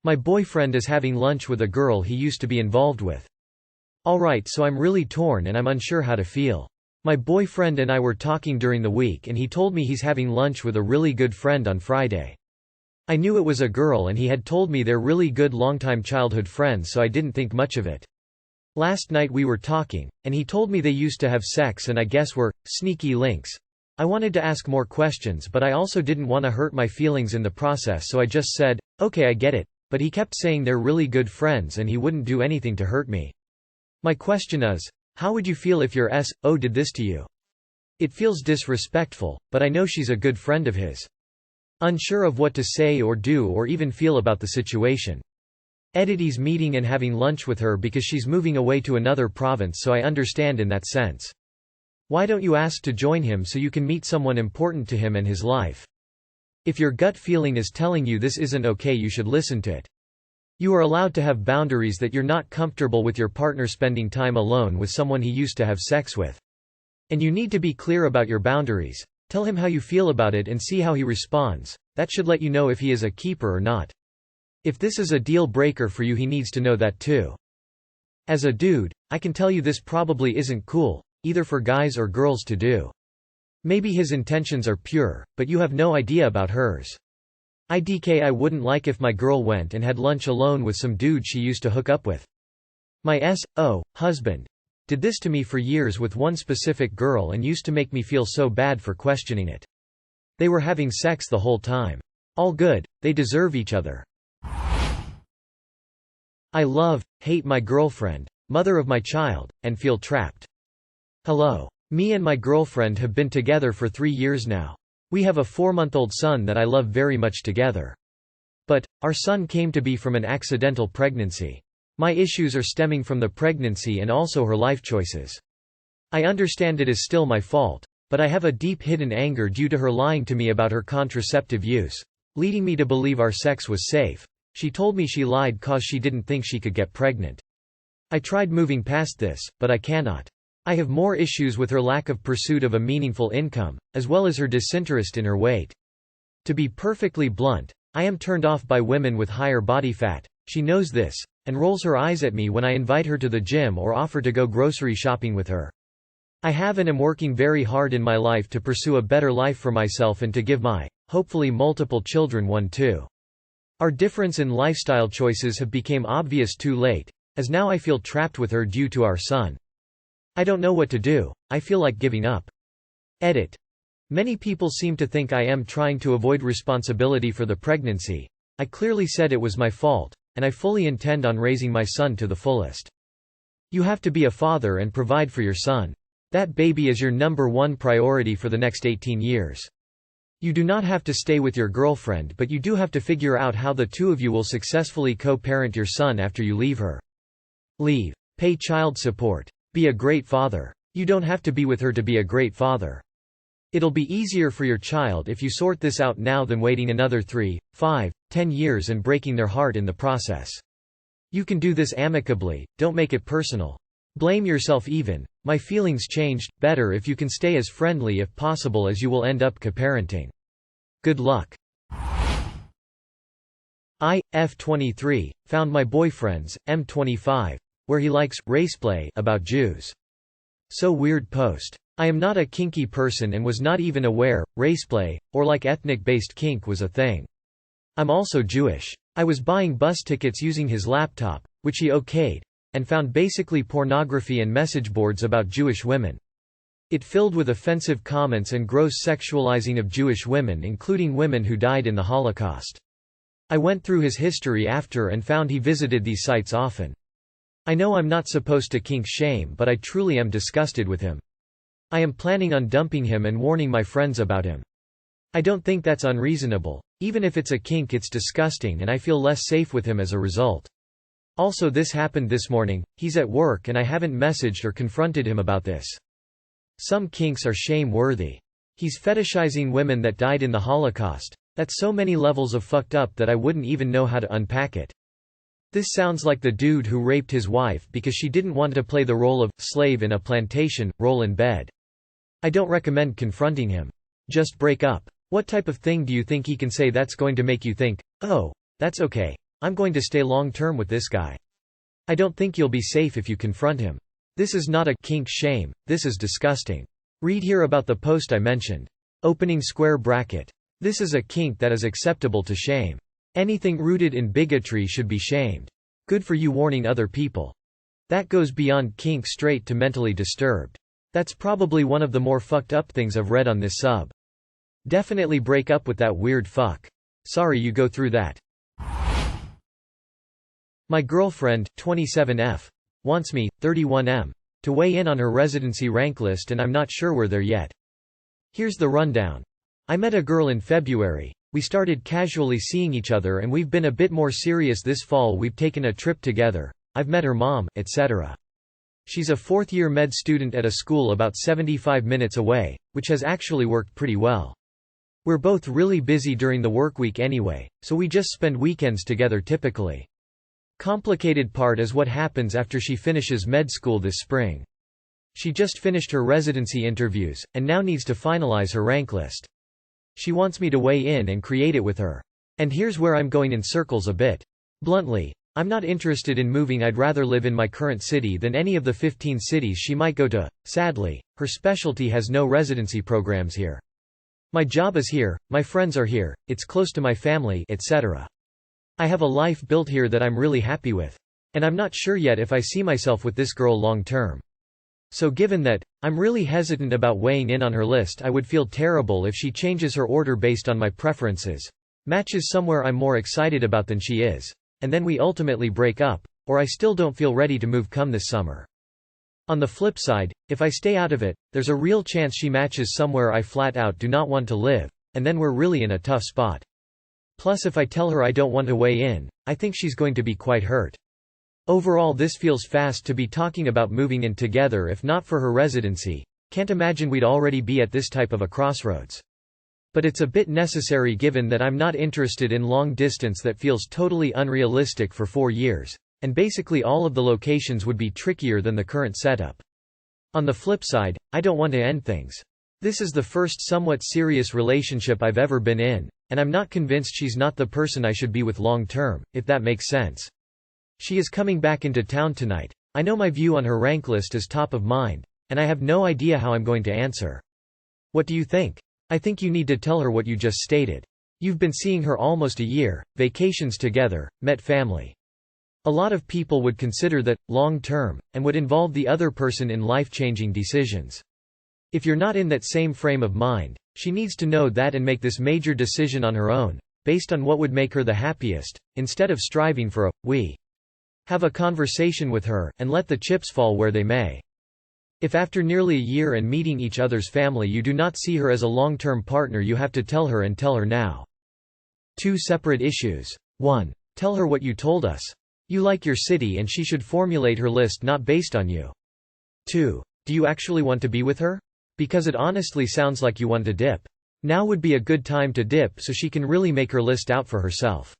My boyfriend is having lunch with a girl he used to be involved with. Alright, so I'm really torn and I'm unsure how to feel. My boyfriend and I were talking during the week and he told me he's having lunch with a really good friend on Friday. I knew it was a girl and he had told me they're really good longtime childhood friends, so I didn't think much of it. Last night we were talking, and he told me they used to have sex and I guess were sneaky links. I wanted to ask more questions, but I also didn't want to hurt my feelings in the process, so I just said, okay, I get it, but he kept saying they're really good friends and he wouldn't do anything to hurt me. My question is, how would you feel if your S.O. did this to you? It feels disrespectful, but I know she's a good friend of his. Unsure of what to say or do or even feel about the situation. He's meeting and having lunch with her because she's moving away to another province, so I understand in that sense. Why don't you ask to join him so you can meet someone important to him and his life? If your gut feeling is telling you this isn't okay, you should listen to it. You are allowed to have boundaries, that you're not comfortable with your partner spending time alone with someone he used to have sex with. And you need to be clear about your boundaries. Tell him how you feel about it and see how he responds. That should let you know if he is a keeper or not. If this is a deal breaker for you, he needs to know that too. As a dude, I can tell you this probably isn't cool, either for guys or girls to do. Maybe his intentions are pure, but you have no idea about hers. I wouldn't like if my girl went and had lunch alone with some dude she used to hook up with. My S.O. husband did this to me for years with one specific girl and used to make me feel so bad for questioning it. They were having sex the whole time. All good, they deserve each other. I love, hate my girlfriend, mother of my child, and feel trapped. Hello. Me and my girlfriend have been together for 3 years now. We have a 4-month-old son that I love very much together. But, our son came to be from an accidental pregnancy. My issues are stemming from the pregnancy and also her life choices. I understand it is still my fault, but I have a deep hidden anger due to her lying to me about her contraceptive use, leading me to believe our sex was safe. She told me she lied cause she didn't think she could get pregnant. I tried moving past this, but I cannot. I have more issues with her lack of pursuit of a meaningful income, as well as her disinterest in her weight. To be perfectly blunt, I am turned off by women with higher body fat. She knows this, and rolls her eyes at me when I invite her to the gym or offer to go grocery shopping with her. I have and am working very hard in my life to pursue a better life for myself and to give my, hopefully multiple children one too. Our difference in lifestyle choices have become obvious too late, as now I feel trapped with her due to our son. I don't know what to do, I feel like giving up. Many people seem to think I am trying to avoid responsibility for the pregnancy. I clearly said it was my fault, and I fully intend on raising my son to the fullest. You have to be a father and provide for your son. That baby is your #1 priority for the next 18 years. You do not have to stay with your girlfriend, but you do have to figure out how the two of you will successfully co-parent your son after you leave her. Leave. Pay child support. Be a great father. You don't have to be with her to be a great father. It'll be easier for your child if you sort this out now than waiting another 3, 5, 10 years and breaking their heart in the process. You can do this amicably, don't make it personal. Blame yourself even. My feelings changed, better if you can stay as friendly if possible, as you will end up co-parenting. Good luck. F23, found my boyfriend's, M25, where he likes raceplay about Jews. So weird post. I am not a kinky person and was not even aware raceplay, or like ethnic-based kink, was a thing. I'm also Jewish. I was buying bus tickets using his laptop, which he okayed, and found basically pornography and message boards about Jewish women. It filled with offensive comments and gross sexualizing of Jewish women, including women who died in the Holocaust. I went through his history after and found he visited these sites often. I know I'm not supposed to kink shame, but I truly am disgusted with him. I am planning on dumping him and warning my friends about him. I don't think that's unreasonable. Even if it's a kink, it's disgusting and I feel less safe with him as a result. Also, this happened this morning, he's at work and I haven't messaged or confronted him about this. Some kinks are shame-worthy. He's fetishizing women that died in the Holocaust. That's so many levels of fucked up that I wouldn't even know how to unpack it. This sounds like the dude who raped his wife because she didn't want to play the role of slave in a plantation, roll in bed. I don't recommend confronting him. Just break up. What type of thing do you think he can say that's going to make you think, oh, that's okay? I'm going to stay long-term with this guy. I don't think you'll be safe if you confront him. This is not a kink shame, this is disgusting. Read here about the post I mentioned. Opening square bracket. This is a kink that is acceptable to shame. Anything rooted in bigotry should be shamed. Good for you warning other people. That goes beyond kink straight to mentally disturbed. That's probably one of the more fucked up things I've read on this sub. Definitely break up with that weird fuck. Sorry you go through that. My girlfriend, 27F, wants me, 31M, to weigh in on her residency rank list and I'm not sure we're there yet. Here's the rundown. I met a girl in February, we started casually seeing each other and we've been a bit more serious this fall. We've taken a trip together, I've met her mom, etc. She's a fourth-year med student at a school about 75 minutes away, which has actually worked pretty well. We're both really busy during the workweek anyway, so we just spend weekends together typically. Complicated part is what happens after she finishes med school this spring. She just finished her residency interviews, and now needs to finalize her rank list. She wants me to weigh in and create it with her. And here's where I'm going in circles a bit. Bluntly, I'm not interested in moving. I'd rather live in my current city than any of the 15 cities she might go to. Sadly, her specialty has no residency programs here. My job is here, my friends are here, it's close to my family, etc. I have a life built here that I'm really happy with. And I'm not sure yet if I see myself with this girl long term. So given that, I'm really hesitant about weighing in on her list. I would feel terrible if she changes her order based on my preferences, matches somewhere I'm more excited about than she is, and then we ultimately break up, or I still don't feel ready to move come this summer. On the flip side, if I stay out of it, there's a real chance she matches somewhere I flat out do not want to live, and then we're really in a tough spot. Plus if I tell her I don't want to weigh in, I think she's going to be quite hurt. Overall this feels fast to be talking about moving in together if not for her residency. Can't imagine we'd already be at this type of a crossroads. But it's a bit necessary given that I'm not interested in long distance that feels totally unrealistic for 4 years, and basically all of the locations would be trickier than the current setup. On the flip side, I don't want to end things. This is the first somewhat serious relationship I've ever been in, and I'm not convinced she's not the person I should be with long term, if that makes sense. She is coming back into town tonight. I know my view on her rank list is top of mind, and I have no idea how I'm going to answer. What do you think? I think you need to tell her what you just stated. You've been seeing her almost a year, vacations together, met family. A lot of people would consider that long term, and would involve the other person in life-changing decisions. If you're not in that same frame of mind, she needs to know that and make this major decision on her own, based on what would make her the happiest, instead of striving for a we. Have a conversation with her, and let the chips fall where they may. If after nearly a year and meeting each other's family you do not see her as a long-term partner, you have to tell her and tell her now. 2 separate issues. 1. Tell her what you told us. You like your city and she should formulate her list not based on you. 2. Do you actually want to be with her? Because it honestly sounds like you want to dip. Now would be a good time to dip so she can really make her list out for herself.